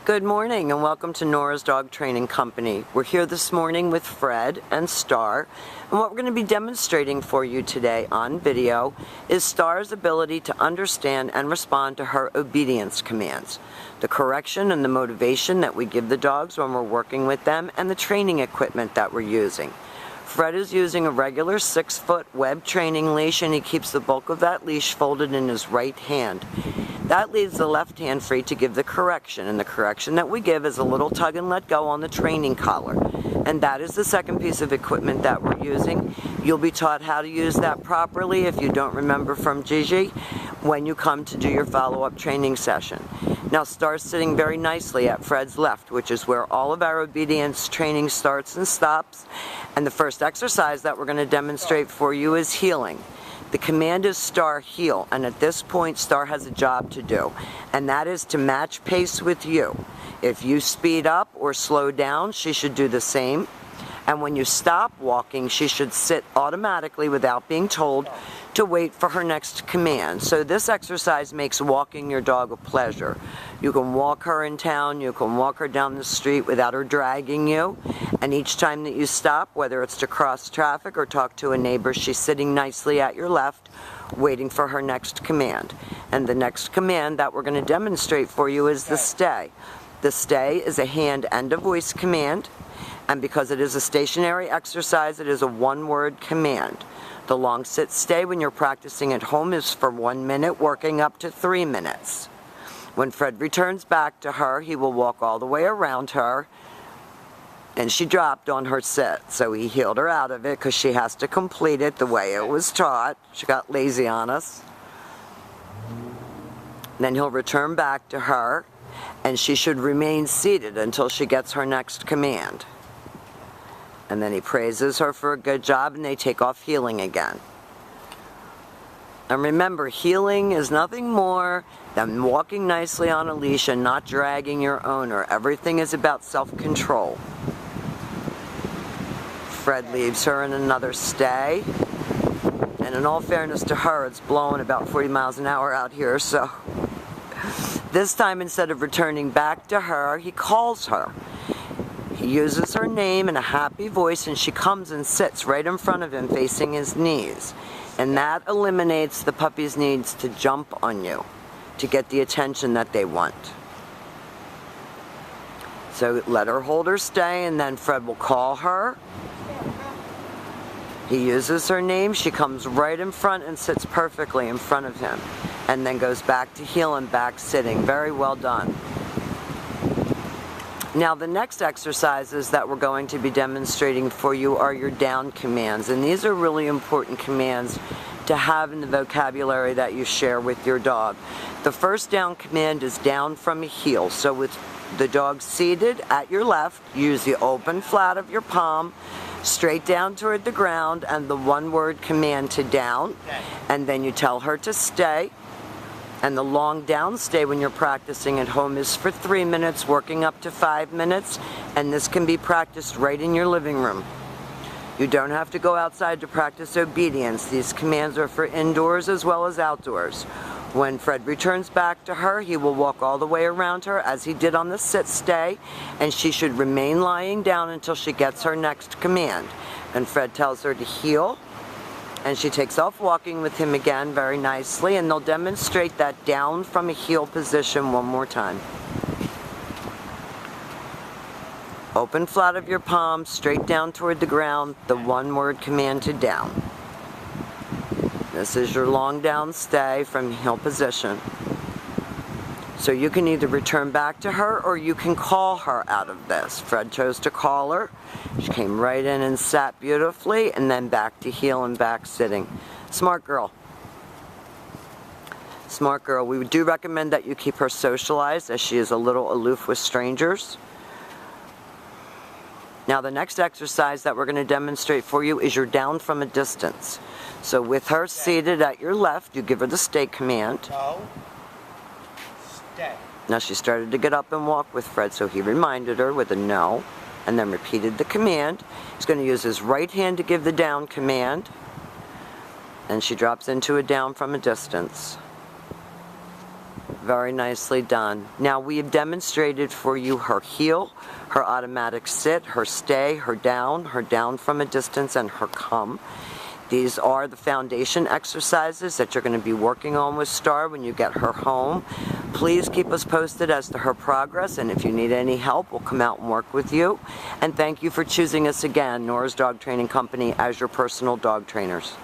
Good morning and welcome to Nora's Dog Training Company. We're here this morning with Fred and Star, and what we're going to be demonstrating for you today on video is Star's ability to understand and respond to her obedience commands, the correction and the motivation that we give the dogs when we're working with them, and the training equipment that we're using. Fred is using a regular 6-foot web training leash, and he keeps the bulk of that leash folded in his right hand. That leaves the left hand free to give the correction, and the correction that we give is a little tug and let go on the training collar. And that is the second piece of equipment that we're using. You'll be taught how to use that properly if you don't remember from Gigi when you come to do your follow-up training session. Now Star's sitting very nicely at Fred's left, which is where all of our obedience training starts and stops. And the first exercise that we're going to demonstrate for you is heeling. The command is Star heel, and at this point Star has a job to do, and that is to match pace with you. If you speed up or slow down, she should do the same. And when you stop walking, she should sit automatically without being told to wait for her next command. So this exercise makes walking your dog a pleasure. You can walk her in town, you can walk her down the street without her dragging you. And each time that you stop, whether it's to cross traffic or talk to a neighbor, she's sitting nicely at your left, waiting for her next command. And the next command that we're going to demonstrate for you is the stay. The stay is a hand and a voice command. And because it is a stationary exercise, it is a one-word command. The long sit stay when you're practicing at home is for 1 minute, working up to 3 minutes. When Fred returns back to her, he will walk all the way around her, and she dropped on her sit, so he heeled her out of it because she has to complete it the way it was taught. She got lazy on us. Then he'll return back to her, and she should remain seated until she gets her next command. And then he praises her for a good job, and they take off heeling again. And remember, heeling is nothing more than walking nicely on a leash and not dragging your owner. Everything is about self-control. Fred leaves her in another stay. And in all fairness to her, it's blowing about 40 miles an hour out here, so this time, instead of returning back to her, he calls her. He uses her name in a happy voice, and she comes and sits right in front of him facing his knees. And that eliminates the puppy's needs to jump on you to get the attention that they want. So let her hold her stay, and then Fred will call her. He uses her name, she comes right in front and sits perfectly in front of him, and then goes back to heel and back sitting. Very well done. Now the next exercises that we're going to be demonstrating for you are your down commands, and these are really important commands to have in the vocabulary that you share with your dog. The first down command is down from a heel. So with the dog seated at your left, use the open flat of your palm straight down toward the ground and the one-word command to down, and then you tell her to stay. And the long down stay when you're practicing at home is for 3 minutes, working up to 5 minutes, and this can be practiced right in your living room. You don't have to go outside to practice obedience. These commands are for indoors as well as outdoors. When Fred returns back to her, he will walk all the way around her as he did on the sit stay, and she should remain lying down until she gets her next command. And Fred tells her to heel, and she takes off walking with him again very nicely, and they'll demonstrate that down from a heel position one more time. Open flat of your palm, straight down toward the ground, the one-word command to down. This is your long down stay from heel position. So you can either return back to her or you can call her out of this. Fred chose to call her. She came right in and sat beautifully, and then back to heel and back sitting. Smart girl. Smart girl. We do recommend that you keep her socialized, as she is a little aloof with strangers. Now the next exercise that we're going to demonstrate for you is your down from a distance. So with her seated at your left, you give her the stay command. No. Stay. Now she started to get up and walk with Fred, so he reminded her with a no, and then repeated the command. He's going to use his right hand to give the down command, and she drops into a down from a distance. Very nicely done. Now we have demonstrated for you her heel, her automatic sit, her stay, her down from a distance, and her come. These are the foundation exercises that you're going to be working on with Star when you get her home. Please keep us posted as to her progress, and if you need any help, we'll come out and work with you. And thank you for choosing us again, Nora's Dog Training Company, as your personal dog trainers.